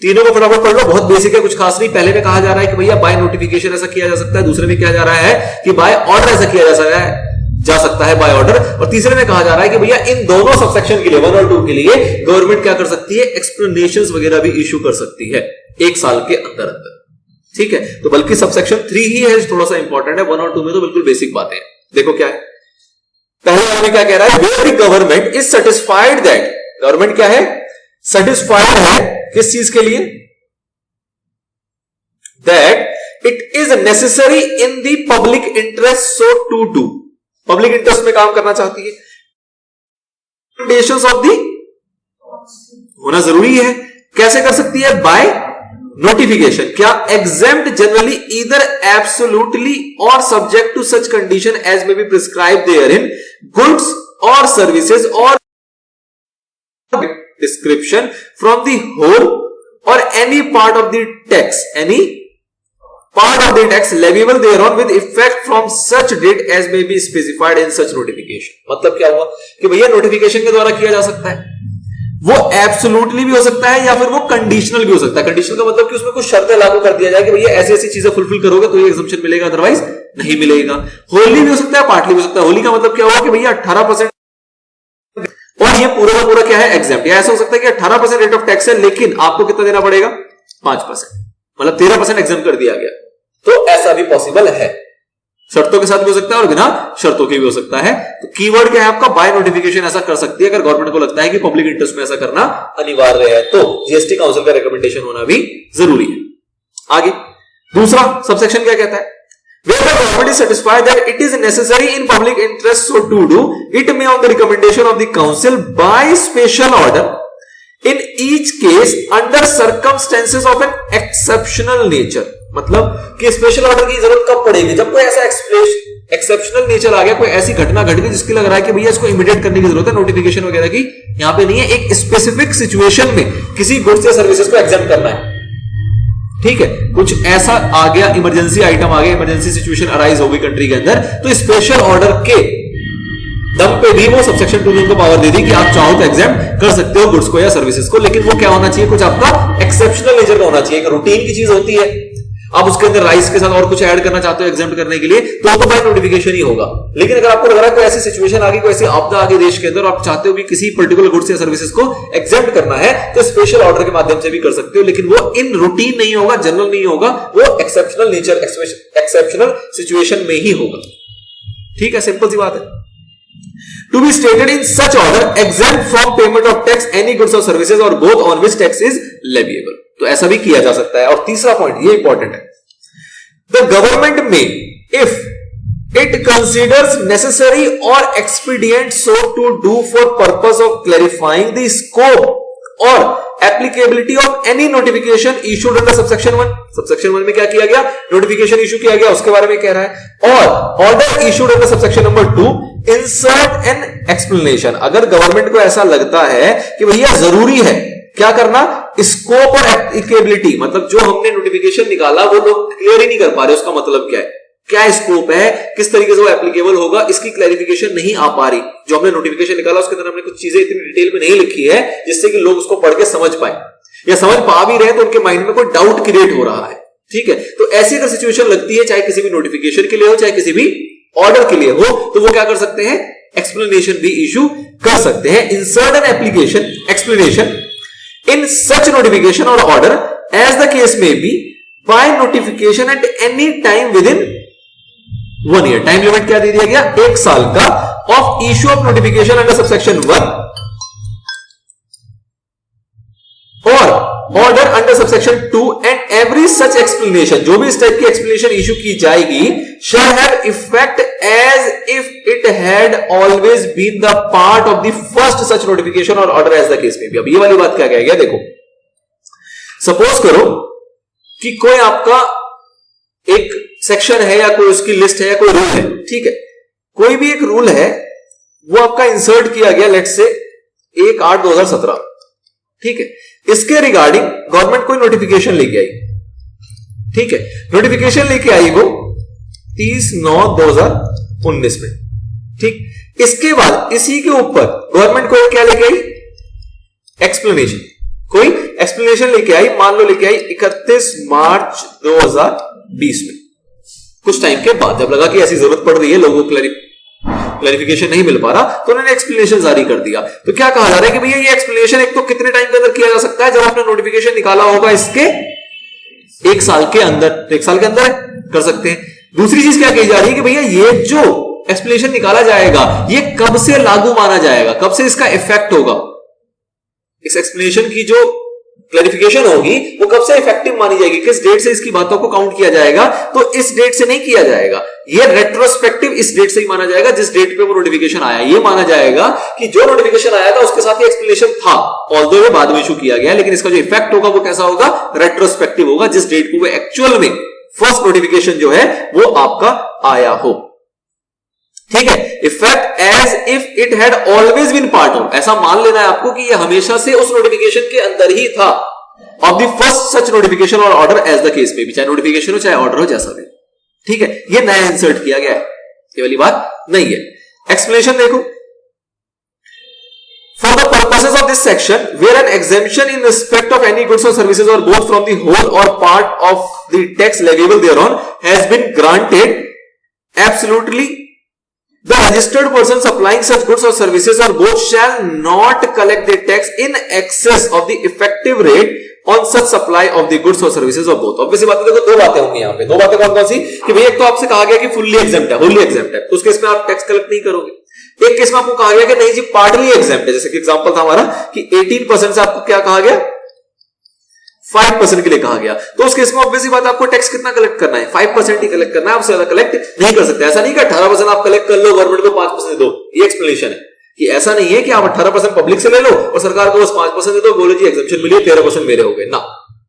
तीनों को फटाफट पढ़ लो, बहुत बेसिक है, कुछ खास नहीं। पहले में कहा जा रहा है कि भैया बाय नोटिफिकेशन ऐसा किया जा सकता है, दूसरे में किया जा रहा है कि बाय ऑर्डर ऐसा किया जा सकता है बाय ऑर्डर, और तीसरे में कहा जा रहा है कि भैया इन दोनों सबसेक्शन के लिए 1 और 2 के लिए गवर्नमेंट क्या कर सकती है, एक्सप्लेनेशंस वगैरह भी इश्यू कर सकती है 1 साल के अंदर अंदर। ठीक है, तो बल्कि सबसेक्शन 3 ही है थोड़ा सा इंपॉर्टेंट है, 1 और 2 में तो बिल्कुल बेसिक बातें हैं। देखो क्या है, पहले वाले में क्या कह रहा है, where the government is satisfied that, government क्या है, सेटिस्फाइड है किस चीज के लिए? That it is necessary in the public interest so to do, public interest में काम करना चाहती है। रिकमेंडेशंस ऑफ दी होना जरूरी है। कैसे कर सकती है? By notification. क्या? एग्जेम्प्ट जनरली ईदर एब्सोल्युटली और subject to such condition as may be prescribe therein goods और सर्विसेज और डिस्क्रिप्शन फ्रॉम द होल और any part of the tax, any part of the tax leviable thereon with effect from such date as may be specified in such notification। मतलब क्या हुआ कि भैया notification के द्वारा किया जा सकता है, वो एब्सोल्युटली भी हो सकता है या फिर वो कंडीशनल भी हो सकता है। कंडीशनल का मतलब कि उसमें कुछ शर्तें लागू कर दिया जाए कि भैया ऐसी ऐसी चीजें फुलफिल करोगे तो ये एग्जम्पशन मिलेगा, अदरवाइज नहीं मिलेगा। होली भी हो सकता है, पार्टली भी हो सकता है। होली का मतलब क्या हुआ कि भैया 18% और ये पूरा का पूरा क्या है? एग्जेम्प्ट। या ऐसा हो सकता है कि 18% रेट ऑफ टैक्स है लेकिन आपको कितना देना पड़ेगा? 5%, मतलब 13% एग्जेम्प्ट कर दिया गया। तो ऐसा भी पॉसिबल है, शर्तों के साथ भी हो सकता है और बिना शर्तों के भी हो सकता है। तो कीवर्ड क्या है आपका? बाय नोटिफिकेशन ऐसा कर सकती है अगर गवर्नमेंट को लगता है कि पब्लिक इंटरेस्ट में ऐसा करना अनिवार्य है, तो जीएसटी काउंसिल का रिकमेंडेशन होना भी जरूरी है। आगे दूसरा सबसेक्शन क्या कहता है? Where the government is satisfied that it is necessary in public interest so to do, it may on the recommendation of the council by special order in each case under circumstances of an exceptional nature। मतलब कि special order की जरूरत कब पड़ेगी? जब कोई ऐसा exceptional nature आ गया, कोई ऐसी घटना घट गई जिसकी लग रहा है कि भैया इसको इमीडिएट करने की जरूरत है, नोटिफिकेशन वगैरह की यहां पे नहीं है, एक स्पेसिफिक सिचुएशन में किसी गुड्स या सर्विसेज को एग्जाम करना है। ठीक है, कुछ ऐसा आ गया, इमरजेंसी आइटम आ गया, इमरजेंसी सिचुएशन अराइज हो गई कंट्री के अंदर, तो स्पेशल ऑर्डर के दम पे भी वो सबसेक्शन 2 ने उनको पावर दे दी कि आप चाहो तो एग्जाम कर सकते हो गुड्स को या सर्विसेज को, लेकिन वो क्या होना चाहिए? कुछ आपका एक्सेप्शनल नेचर का होना चाहिए। एक रूटीन की चीज होती है, आप उसके अंदर राइस के साथ और कुछ ऐड करना चाहते हो एग्जाम करने के लिए, तो बाय नोटिफिकेशन ही होगा। लेकिन अगर आपको लग रहा है कोई ऐसी सिचुएशन आ गई, कोई ऐसी आपदा आ गई देश के अंदर, आप चाहते हो कि किसी पर्टिकुलर गुड्स या सर्विसेज को एग्जाम करना है, तो स्पेशल ऑर्डर के माध्यम से भी कर सकते हो, लेकिन वो इन रूटीन नहीं होगा, जनरल नहीं होगा, वो एक्सेप्शनल नेचर, एक्सेप्शनल सिचुएशन में ही होगा। ठीक है, सिंपल सी बात है। To be stated in such order exempt from payment of tax any goods or services or both on which tax is leviable। तो ऐसा भी किया जा सकता है। और तीसरा पॉइंट ये इंपॉर्टेंट है, the government may if it considers necessary और expedient so to do for purpose of clarifying the scope और applicability of any notification issued under subsection 1। Subsection 1 में क्या किया गया? नोटिफिकेशन इशू किया गया, उसके बारे में कह रहा है। और order issued under subsection number 2 insert an explanation. अगर गवर्नमेंट को ऐसा लगता है कि भैया जरूरी है क्या करना? स्कोप और एप्लीकेबिलिटी, मतलब जो हमने नोटिफिकेशन निकाला वो लोग क्लियर ही नहीं कर पा रहे, उसका मतलब क्या है, क्या स्कोप है, किस तरीके से वो एप्लीकेबल होगा, इसकी क्लैरिफिकेशन नहीं आ पा रही। जो हमने नोटिफिकेशन निकाला उसके अंदर हमने कुछ चीजें इतनी डिटेल में नहीं लिखी है जिससे कि लोग उसको पढ़ के समझ पाए, या समझ पा भी रहे तो उनके माइंड में कोई डाउट क्रिएट हो रहा है। ठीक है, तो ऐसी अगर सिचुएशन लगती है, चाहे किसी भी नोटिफिकेशन के लिए हो, चाहे किसी भी ऑर्डर के लिए हो, तो वो क्या कर सकते हैं? एक्सप्लेनेशन भी इशू कर सकते हैं। Insert an application explanation in such notification or order as the case may be by notification at any time within 1 year। Time limit क्या दे दिया गया? 1 साल का of issue of notification under subsection 1 और order under subsection 2 and every such explanation, जो भी इस type की explanation issue की जाएगी shall have effect as if it had always been the part of the first such notification or order as the case may be। अब ये वाली बात क्या कहेगा? देखो, सपोज करो कि कोई आपका एक सेक्शन है या कोई उसकी लिस्ट है या कोई रूल है, ठीक है, कोई भी एक रूल है वो आपका इंसर्ट किया गया लेट से 1/8/2017, ठीक है, इसके रिगार्डिंग गवर्नमेंट कोई नोटिफिकेशन लेके आई, ठीक है, नोटिफिकेशन लेके आई वो 30/9/2019 में, ठीक। इसके बाद इसी के ऊपर गवर्नमेंट को क्या लेके आई? एक्सप्लेनेशन, कोई एक्सप्लेनेशन लेके आई, मान लो लेके आई 31 मार्च 2020 में, कुछ टाइम के बाद जब लगा कि ऐसी जरूरत पड़ रही है, लोगों को क्लैरिफिकेशन नहीं मिल पा रहा, तो उन्होंने एक्सप्लेनेशन जारी कर दिया। तो क्या कहा जा रहा है कि भैया ये एक्सप्लेनेशन एक तो कितने टाइम के अंदर किया जा सकता है? जब आपने नोटिफिकेशन निकाला होगा इसके 1 साल के अंदर, 1 साल के अंदर कर सकते हैं। दूसरी चीज क्या कही जा रही है कि भैया ये जो एक्सप्लेनेशन निकाला जाएगा ये कब से लागू माना जाएगा, कब से इसका इफेक्ट होगा? इस एक्सप्लेनेशन की जो क्लैरिफिकेशन होगी वो कब से इफेक्टिव मानी जाएगी, किस डेट से इसकी बातों को काउंट किया जाएगा, तो इस डेट से नहीं किया जाएगा, ये रेट्रोस्पेक्टिव इस डेट से ही माना जाएगा जिस डेट पे वो नोटिफिकेशन आया। ये माना जाएगा कि जो नोटिफिकेशन आया था उसके साथ ही एक्सप्लेनेशन था, ऑल्दो ये बाद में इशू किया गया, लेकिन इसका जो इफेक्ट होगा वो कैसा होगा, रेट्रोस्पेक्टिव होगा, जिस डेट को वो एक्चुअल में फर्स्ट नोटिफिकेशन जो है वो आपका आया हो। ठीक है, effect as if it had always been part of, ऐसा मान लेना है आपको कि ये हमेशा से उस नोटिफिकेशन के अंदर ही था, of the first such notification और ऑर्डर एज द केस में भी, चाहे नोटिफिकेशन हो चाहे ऑर्डर हो जैसा भी। ठीक है, ये नया इंसर्ट किया गया है, ये वाली बात नहीं है। एक्सप्लेनेशन देखो, For the purposes of this section, where an exemption in respect of any goods or services or both from the whole or part of the tax leviable thereon has been granted, absolutely, the registered person supplying such goods or services or both shall not collect the tax in excess of the effective rate on such supply of the goods or services or both. Obviously बातें देखो, दो बातें होंगी यहाँ पे, दो बातें कौन कौन सी कि भैया एक तो आपसे कहा गया कि फुल्ली एग्जेम्प्ट है, होली एग्जेम्प्ट है, तो उसके इसमें आप टैक्स कलेक्ट नहीं करोगे। एक केस में आपको कहा गया कि नहीं जी पार्टली एग्जेम्प्ट है, जैसे कि एग्जांपल था हमारा कि 18% से आपको क्या कहा गया, 5% के लिए कहा गया, तो उस केस में ऑब्वियसली बात आपको टैक्स कितना कलेक्ट करना है, 5% ही कलेक्ट करना है, आपसे ज्यादा कलेक्ट नहीं कर सकते। ऐसा नहीं कि 18% आप कलेक्ट कर लो, गवर्नमेंट को 5% दो, ये एक्सप्लेनेशन है कि ऐसा नहीं है कि आप 18% पब्लिक से ले लो और सरकार को बस 5% दे दो, बोलो जी एग्जेम्पशन मिली, 13% मेरे हो गए ना।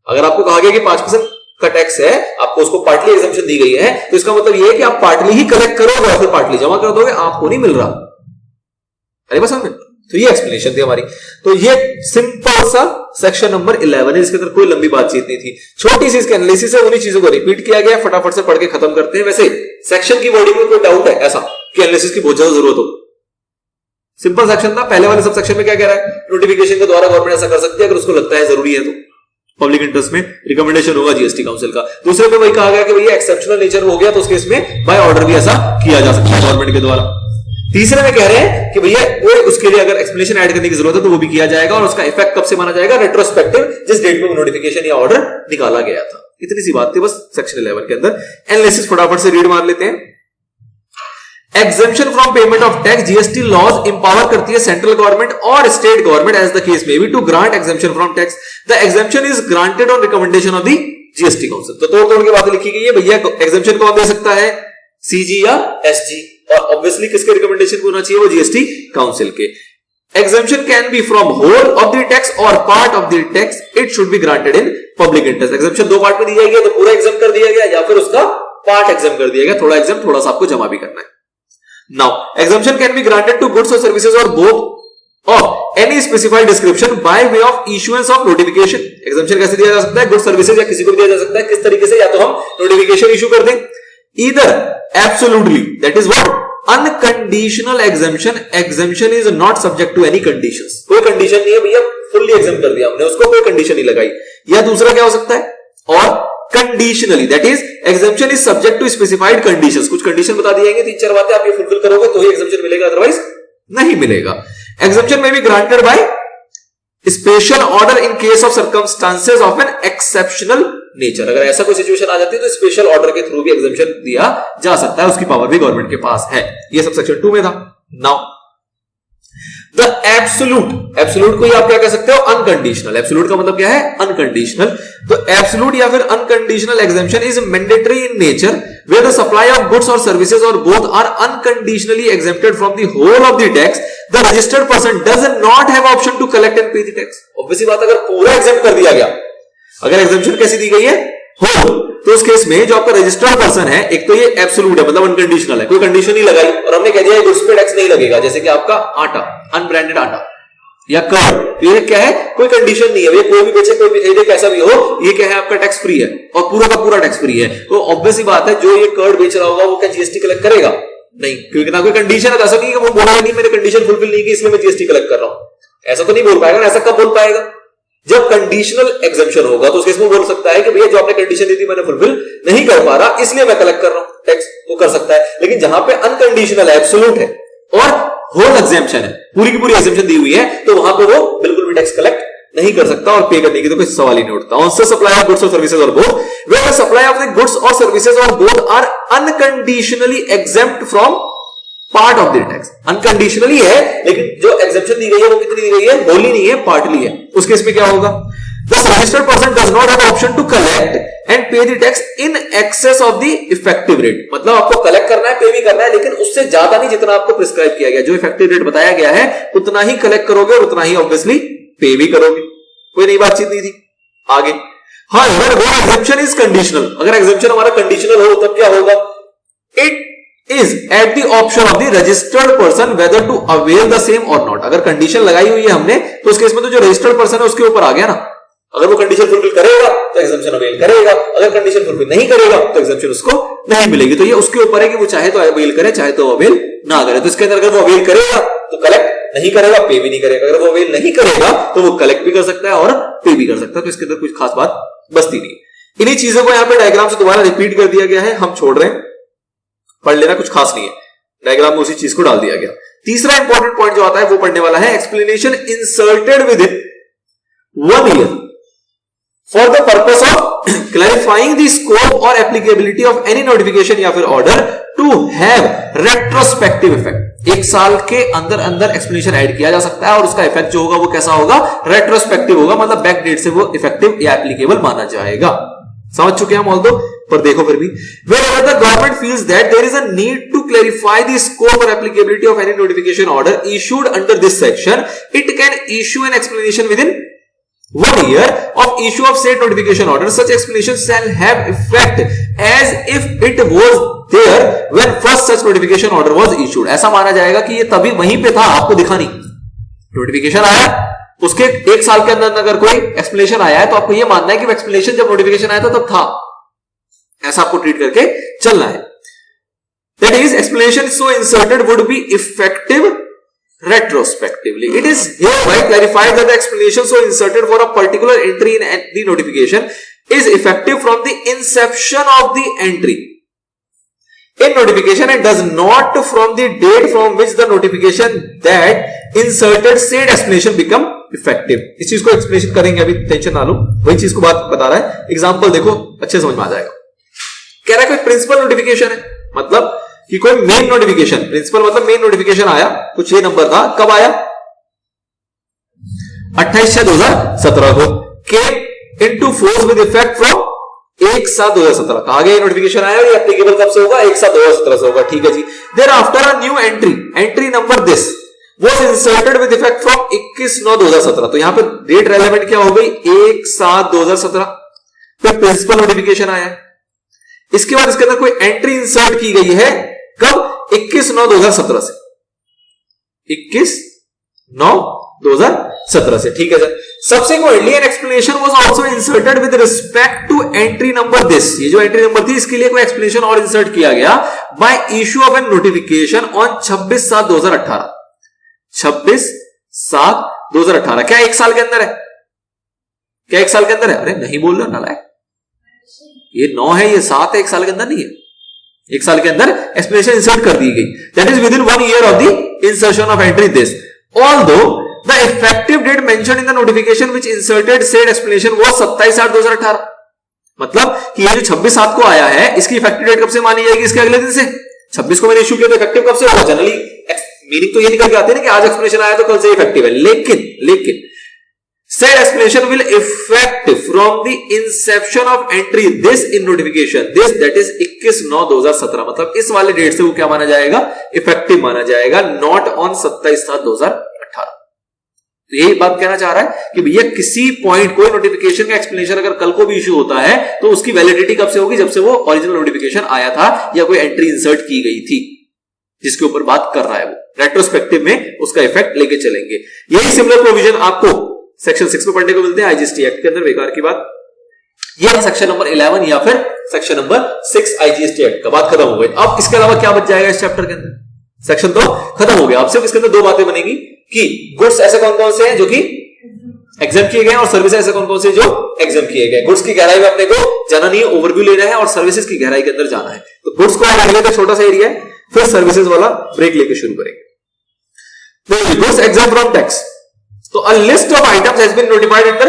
अगर आपको कहा गया कि 5% का टैक्स है, आपको उसको पार्टली एग्जेम्पशन दी गई है, तो इसका मतलब ये है कि आप पार्टली ही कलेक्ट करोगे और फिर पार्टली जमा कर दोगे, आपको नहीं मिल रहा। अरे बस समझ, तो ये एक्सप्लेनेशन थी हमारी। तो ये सिंपल सा सेक्शन नंबर 11 है, इसके अंदर कोई लंबी बातचीत नहीं थी, छोटी सी इसके एनालिसिस है, उन्हीं चीजों को रिपीट किया गया, फटाफट से पढ़ के खत्म करते हैं। वैसे सेक्शन की वर्डिंग में कोई डाउट है ऐसा कि एनालिसिस की बहुत ज्यादा जरूरत हो? सिंपल सेक्शन था। पहले वाले सब सेक्शन में क्या कह रहा है, नोटिफिकेशन के द्वारा गवर्नमेंट ऐसा कर सकती है अगर उसको लगता है जरूरी है, तो पब्लिक इंटरेस्ट में रिकमेंडेशन होगा जीएसटी काउंसिल का। दूसरे में वही कहा गया कि भैया एक्सेप्शनल नेचर हो गया तो उसके इसमें बाय ऑर्डर भी ऐसा किया जा सकता है गवर्नमेंट के द्वारा। तीसरे में कह रहे हैं कि भैया कोई उसके लिए अगर एक्सप्लेनेशन ऐड करने की जरूरत है तो वो भी किया जाएगा, और उसका इफेक्ट कब से माना जाएगा, रेट्रोस्पेक्टिव, जिस डेट में नोटिफिकेशन या ऑर्डर निकाला गया था। इतनी सी बात थी बस सेक्शन 11 के अंदर। एनालिसिस फटाफट से रीड मार लेते हैं। Exemption from payment of tax, GST laws empower करती है सेंट्रल गवर्नमेंट और state government as the case may be to grant exemption from tax. The exemption is granted on recommendation of the GST council. तो तोड़ तोड़ के बात लिखी गई है, भैया एग्जेम्पशन कौन दे सकता है, सीजी या एसजी, और ऑब्वियसली किसके रिकमेंडेशन को होना चाहिए, वो जीएसटी काउंसिल के। Exemption can be from whole of the tax or part of the tax. It should be granted in public interest. Exemption दो पार्ट में दी जाएगी, तो पूरा एग्जाम कर दिया गया या फिर उसका पार्ट एग्जाम कर दिया गया, थोड़ा एग्जाम थोड़ा सा आपको जमा भी करना है। Now, exemption can be granted to goods or services or both of any specified description by way of issuance of notification. Exemption कैसे दिया जा सकता है, गुड्स सर्विसेज या किसी को भी दिया जा सकता है, किस तरीके से, या तो हम नोटिफिकेशन इशू कर दें, either absolutely, that is what unconditional exemption. Exemption is not subject to any conditions, कोई कंडीशन नहीं है भैया, फुल्ली एग्जाम कर दिया हमने, उसको कोई कंडीशन नहीं लगाई। या दूसरा क्या हो सकता है, और conditionally, that is exemption is subject to specified conditions. कुछ कंडीशन बता दी जाएंगे, 3-4 बातें आप ये फुलफिल करोगे तो ही एग्जेम्पशन मिलेगा, अदरवाइज नहीं मिलेगा। एग्जेम्पशन में be granted by special order in case of circumstances of an exceptional nature. अगर ऐसा कोई सिचुएशन आ जाती है तो स्पेशल ऑर्डर के थ्रू भी एग्जेम्पशन दिया जा सकता है, उसकी पावर भी गवर्नमेंट के पास है। ये सब सेक्शन 2 में था। नाउ द एब्सोल्यूट, एब्सोल्यूट को आप क्या कह सकते हो, अनकंडीशनल। एब्सोल्यूट का मतलब क्या है, अनकंडीशनल। तो एब्सोल्यूट या फिर unconditional exemption is mandatory in nature where the supply of goods और सर्विसेज और both are unconditionally exempted from the whole of the tax. The registered person does not have option to collect and pay the tax. Obviously बात, अगर पूरा exempt कर दिया गया, अगर exemption कैसी दी गई है, होल, तो उस केस में जो आपका रजिस्टर्ड पर्सन है, एक तो ये एब्सोल्यूट है, मतलब अनकंडीशनल है, कोई कंडीशन नहीं लगाई और हमने कह दिया गुड्स पे टैक्स नहीं लगेगा, जैसे कि आपका आटा, अनब्रांडेड आटा या कर्ड, ये क्या है, कोई कंडीशन नहीं है, ये कोई भी बेचे कोई भी खरीदे कैसा भी हो, ये क्या है, आपका टैक्स फ्री है और पूरा का पूरा टैक्स फ्री है। तो ऑब्वियसली बात है, जो ये कर्ड बेच रहा होगा वो क्या जीएसटी कलेक्ट करेगा, नहीं, क्योंकि ना कोई कंडीशन है। ऐसा नहीं कि वो बोला नहीं मैंने कंडीशन फुलफिल नहीं की इसलिए मैं जीएसटी कलेक्ट कर रहा हूं, ऐसा तो नहीं बोल पाएगा। ऐसा कब बोल पाएगा, जब कंडीशनल एग्जेम्पशन होगा, तो उसमें बोल सकता है कि भैया जो आपने कंडीशन दी थी मैंने फुलफिल नहीं कर पा रहा इसलिए मैं कलेक्ट कर रहा हूं टैक्स, वो कर सकता है। लेकिन जहां पे अनकंडीशनल है, एब्सोल्यूट है और होल एग्जेम्पशन है, पूरी की पूरी एग्जेम्पशन दी हुई है, तो वहां पे वो बिल्कुल भी टैक्स कलेक्ट नहीं कर सकता और पे करने की तो कोई सवाल ही नहीं उठता। ऑन सप्लाई ऑफ गुड्स और सर्विसेज और both, where the supply of the goods और सर्विसेज और both are unconditionally exempt from part of the tax. Unconditionally है, लेकिन जो एग्जेम्पशन दी गई है वो कितनी दी गई है, होली नहीं है, पार्टली है। उस केस में क्या होगा, the registered person does not have option to collect and pay the tax in excess of the effective rate. मतलब आपको कलेक्ट करना है, पे भी करना है, लेकिन उससे ज्यादा नहीं जितना आपको प्रिस्क्राइब किया गया। जो इफेक्टिव रेट बताया गया है उतना ही कलेक्ट करोगे और उतना ही ऑब्वियसली पे भी करोगे। कोई नई बातचीत नहीं थी। आगे, हाँ, एग्जेम्पशन इज कंडीशनल। अगर एग्जेम्पशन हमारा कंडीशनल हो तब क्या होगा, it is at the option of the registered person whether to avail the same or not। अगर कंडीशन लगाई हुई है हमने तो उस केस में तो जो रजिस्टर्ड पर्सन है उसके ऊपर आ गया ना। अगर वो कंडीशन फुलफिल करेगा तो एग्जेम्पशन अवेल करेगा, अगर कंडीशन फुलफिल नहीं करेगा तो एग्जेम्पशन उसको नहीं मिलेगी। तो ये उसके ऊपर है कि वो चाहे तो अवेल करे, चाहे तो अवेल ना करे। तो इसके अंदर अगर वो अवेल करेगा तो कलेक्ट नहीं करेगा, पे भी नहीं करेगा। अगर वो अवेल नहीं करेगा तो वो कलेक्ट भी कर सकता है और पे भी कर सकता है। तो इसके अंदर कुछ खास बात बचती नहीं। इन्हीं चीजों को यहाँ पे डायग्राम से दोबारा रिपीट कर दिया गया है, हम छोड़ रहे हैं, पढ़ लेना, कुछ खास नहीं है। डायग्राम में उसी चीज को डाल दिया गया। तीसरा इंपॉर्टेंट पॉइंट जो आता है वो पढ़ने वाला है, explanation inserted within 1 year for the purpose of clarifying the scope और एप्लीकेबिलिटी ऑफ एनी नोटिफिकेशन या फिर order to have retrospective effect. 1 साल के अंदर अंदर एक्सप्लेनेशन ऐड किया जा सकता है और उसका इफेक्ट जो होगा वो कैसा होगा, रेट्रोस्पेक्टिव होगा। मतलब बैक डेट से वो इफेक्टिव या एप्लीकेबल माना जाएगा। समझ चुके हैं हम ऑल दो, पर देखो फिर भी, wherever the government feels that there is a need to clarify the scope or applicability of any notification order issued under this section, it can issue an explanation within 1 year of issue of said notification order. Such explanation shall have effect as if it was there when first such notification order was issued। ऐसा माना जाएगा कि ये तभी वहीं पे था, आपको दिखा नहीं। नोटिफिकेशन आया, उसके 1 साल के अंदर अगर कोई एक्सप्लेनेशन आया है तो आपको ये मानना है कि वो एक्सप्लेनेशन जब नोटिफिकेशन आया था तब था। ऐसा आपको ट्रीट करके चलना है। That is, explanation so inserted would be effective retrospectively. It is hereby clarified that the explanation so inserted for a particular entry in the notification is effective from the inception of the entry in notification and does not from the date from which the notification that inserted said explanation become effective। इस चीज को explanation करेंगे, अभी tension ना लो, वही चीज को बात बता रहा है। एग्जांपल देखो, अच्छे समझ में आ जाएगा। कह रहा है कोई प्रिंसिपल नोटिफिकेशन है, मतलब कि कोई मेन नोटिफिकेशन, प्रिंसिपल मतलब मेन नोटिफिकेशन आया, कुछ ये नंबर था, कब आया, 28/2017 को, came into force with effect from 1/7/2017। कहा गया नोटिफिकेशन आया और ये एप्लीकेबल कब से होगा, 1/7/2017 से होगा। ठीक है जी। Thereafter a new entry number this was inserted with effect from 21/9/2017। तो यहां पे डेट रेलेवेंट क्या हो गई, 1/7/2017 पे प्रिंसिपल नोटिफिकेशन आया। इसके बाद इसके अंदर कोई एंट्री इंसर्ट की गई है, कब, 21/9/2017 से, 21/9/2017 से। ठीक है sir. Subsequently, an explanation was also inserted with respect to entry number this। ये जो एंट्री नंबर थी इसके लिए कोई एक्सप्लेनेशन और इंसर्ट किया गया by issue of a notification on 26/7/2018। 26/7/2018 क्या 1 साल के अंदर है, क्या 1 साल के अंदर है? अरे नहीं बोल रहा नालायक, ये 9 है, ये 7 है, 1 साल के अंदर नहीं है। 1 साल के अंदर एक्सप्लेनेशन इंसर्ट कर दी गई। That is within 1 year of the insertion of entry this, although the effective date mentioned in the notification which inserted said explanation was 27/8/2018। मतलब कि ये जो 26/7 को आया है, इसकी इफेक्टिव डेट कब से मानी जाएगी, इसके अगले दिन से। 26 को मैंने इश्यू किया तो इफेक्टिव कब से होगा, जनरली मीनिंग तो ये निकल के आती है ना कि आज एक्सप्लेनेशन आया तो कल से इफेक्टिव है। लेकिन said explanation will effect from the inception of entry this in notification this, that is 21/9/2017। मतलब इस वाले डेट से वो क्या माना जाएगा, इफेक्टिव माना जाएगा, नॉट ऑन 27/7/2018। तो यही बात कहना चाह रहा है कि भैया किसी पॉइंट कोई नोटिफिकेशन का एक्सप्लेनेशन अगर कल को भी इश्यू होता है तो उसकी वैलिडिटी कब से होगी, जब से वो ओरिजिनल नोटिफिकेशन आया था या कोई एंट्री इंसर्ट की गई थी जिसके ऊपर बात कर रहा है। वो रेट्रोस्पेक्टिव में उसका इफेक्ट लेके चलेंगे। यही सिमिलर प्रोविजन आपको सेक्शन 6 में पढ़ने को मिलते हैं आईजीएसटी एक्ट के अंदर। बेकार की बात, ये है सेक्शन नंबर 11 या फिर सेक्शन नंबर 6 आईजीएसटी एक्ट का। बात खत्म हो गई। अब इसके अलावा क्या बच जाएगा इस चैप्टर के अंदर, सेक्शन तो खत्म हो गया। अब सिर्फ इसके अंदर 2 बातें बनेगी कि गुड्स ऐसे कौन कौन से हैं जो कि एग्जाम किए गए और सर्विसेज ऐसे कौन कौन से जो एग्जाम किए गए। गुड्स की गहराई में अपने को जाना नहीं है, ओवरव्यू लेना है, और सर्विसेज की गहराई के अंदर जाना है। तो गुड्स को आगे का छोटा सा एरिया है, फिर सर्विसेज वाला ब्रेक लेके शुरू करेंगे। गुड्स एग्जाम फ्रॉम टैक्स, तो a list of items has been notified under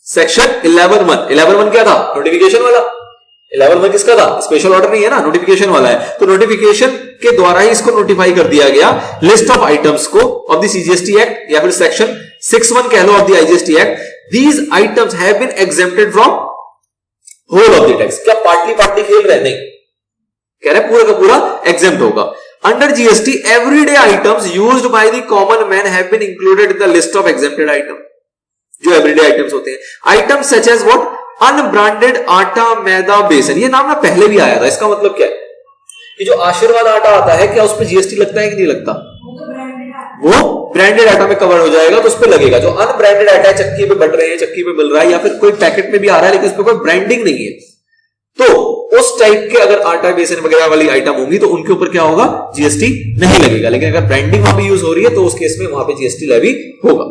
section 11(1). 11(1) क्या था, नोटिफिकेशन वाला। 11 में किसका था? स्पेशल ऑर्डर नहीं है ना, नोटिफिकेशन वाला है, तो नोटिफिकेशन के द्वारा ही इसको नोटिफाई कर दिया गया लिस्ट ऑफ आइटम्स को ऑफ द सीजीएसटी एक्ट या फिर सेक्शन 6(1) कह लो of the IGST act. These items have been exempted from whole of the tax. क्या पार्टली खेल रहे? नहीं, कह रहे पूरा का पूरा एग्जेम्प्ट होगा. Under GST everyday items used by the common man have been included in the list of exempted item. जो एवरीडे आइटम्स होते हैं, items such as what? Unbranded atta, maida, बेसन. ये नाम ना पहले भी आया था. इसका मतलब क्या है कि जो आशीर्वाद आटा आता है, क्या उस पर जीएसटी लगता है कि नहीं लगता? वो ब्रांडेड आटा में कवर हो जाएगा, तो उस पर लगेगा. जो अनब्रांडेड आटा है, चक्की पे बट रहे हैं, चक्की पे मिल रहा है, या फिर कोई पैकेट में भी आ रहा है लेकिन उस पर कोई ब्रांडिंग नहीं है, तो उस टाइप के अगर आटा, बेसन वगैरह वाली आइटम होंगी तो उनके ऊपर क्या होगा? जीएसटी नहीं लगेगा. लेकिन अगर ब्रांडिंग वहां पे यूज हो रही है तो उस केस में वहां पे जीएसटी लेवी होगा.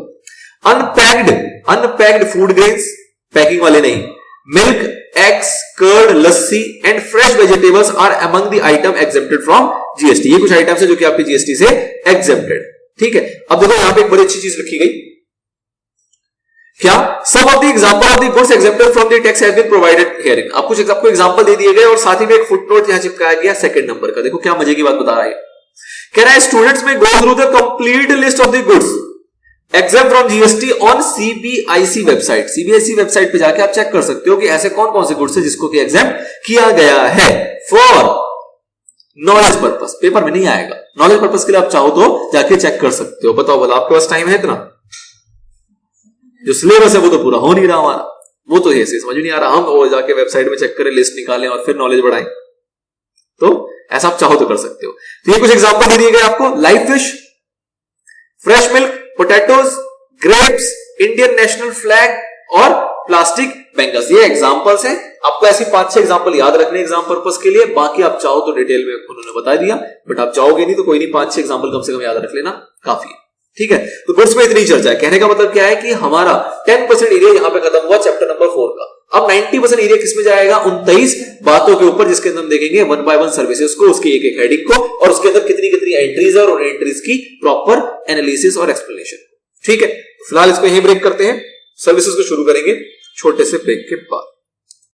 अनपैक्ड फूड ग्रेन्स, पैकिंग वाले नहीं. Milk, eggs, curd, lassi and fresh vegetables are among the item exempted from GST. ये कुछ आइटम्स है जो कि आपके जीएसटी से एग्जेम्प्टेड. ठीक है. अब देखो यहां पे एक बड़ी अच्छी चीज लिखी गई. क्या? Some of the example of the goods exempted from the tax have been provided herein. आप कुछ आपको एग्जांपल दे दिए गए और साथ ही में एक फुटनोट यहां चिपकाया गया सेकंड नंबर का. देखो क्या मजे की बात बता रहा है. कह रहा है स्टूडेंट्स में go through the complete list of the goods exempt from GST on CBIC website. CBIC website पे जाके आप चेक कर सकते हो कि ऐसे कौन कौन से गुड्स है जिसको कि एग्जेम्प्ट किया गया है फॉर नॉलेज पर्पस. पेपर में नहीं आएगा. नॉलेज पर्पस के लिए आप चाहो तो जाके चेक कर सकते हो. बताओ बोला, आपके पास टाइम है इतना? जो सिलेबस है वो तो पूरा हो नहीं रहा हमारा, वो तो ऐसे समझ नहीं आ रहा. हम वो जाके वेबसाइट में चेक करें, लिस्ट निकालें और फिर नॉलेज बढ़ाएं. तो ऐसा आप चाहो तो कर सकते हो. तो ये कुछ एग्जांपल दे दिए गए आपको. Live fish, fresh milk, potatoes, grapes, Indian national flag और प्लास्टिक बैंगल्स. ये एग्जांपल्स हैं. आपको ऐसी 5-6 एग्जांपल याद रखने एग्जाम पर्पस के लिए. बाकी आप चाहो तो डिटेल में उन्होंने बता दिया, बट आप चाहोगे नहीं तो कोई नहीं, 5-6 एग्जांपल कम से कम याद रख लेना, काफी है. ठीक है. तो गुड्स में इतनी चर्चा है. कहने का मतलब क्या है कि हमारा 10% एरिया यहां पे खत्म हुआ चैप्टर नंबर 4 का. अब 90% एरिया किसमें जाएगा? 29 बातों के ऊपर, जिसके अंदर हम देखेंगे 1 by 1 सर्विसेज को, उसकी एक एक हेडिंग को, और उसके अंदर कितनी कितनी एंट्रीज है और उन एंट्रीज की प्रॉपर एनालिसिस और एक्सप्लेनेशन. ठीक है. फिलहाल इसको यहीं ब्रेक करते हैं. सर्विसेज को शुरू करेंगे छोटे से ब्रेक के बाद.